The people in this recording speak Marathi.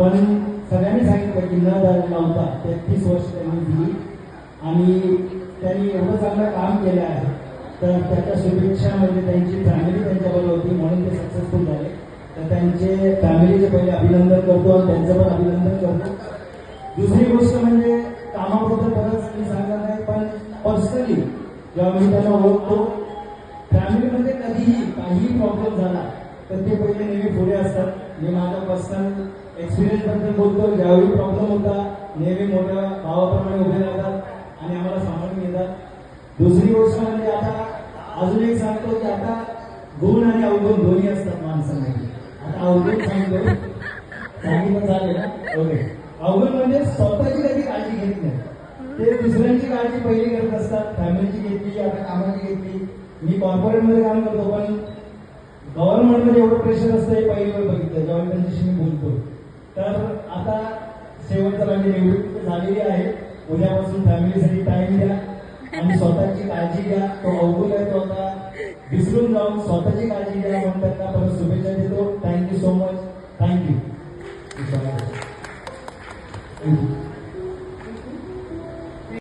पण सगळ्यांनी सांगितलं की न लावता 33 वर्ष त्यांनी दिली आणि त्यांनी एवढं चांगलं काम केलं आहे. तर त्याच्या शुभेच्छा म्हणजे त्यांची फॅमिली त्यांच्याबरोबर होती म्हणून ते सक्सेसफुल झाले. तर त्यांचे फॅमिलीचे पहिले अभिनंदन करतो आणि त्यांचं पण अभिनंदन करतो. दुसरी गोष्ट म्हणजे कामाबद्दल बरंच मी सांगणार नाही, पण पर्सनली जेव्हा मी त्यांना ओळखतो, फॅमिलीमध्ये कधीही काहीही प्रॉब्लेम झाला तर ते पहिले नेहमी पुढे असतात. मी माझ्या पर्सनल एक्सपिरियन्स बद्दल बोलतो. ज्यावेळी प्रॉब्लेम होता नेहमी मोठ्या भावाप्रमाणे उभे राहतात आणि आम्हाला सांभाळून घेतात. दुसरी गोष्ट म्हणजे आता अजून एक सांगतो की आता गुण आणि अवगुण दोन्ही असतात माणसामध्ये. आता अवगुण सांगितलं चालेल ना? ओके. अवगुण म्हणजे स्वतःची कधी काळजी घेत नाही, ते दुसऱ्यांची काळजी पहिली करत असतात. फॅमिलीची घेतली, आता कामाची घेतली. मी कॉर्पोरेटमध्ये काम करतो, पण गव्हर्नमेंटमध्ये एवढं प्रेशर असतं हे पहिली वेळ बघितलं जेव्हा मी त्यांच्याशी मी बोलतो. तर आता शेवटचा म्हणजे निवृत्ती झालेली आहे. उद्यापासून फॅमिलीसाठी टाइम द्या आणि स्वतःची काळजी घ्या. तो अवगुण आहे तो आता विसरून जाऊन स्वतःची काळजी घ्या म्हणतात.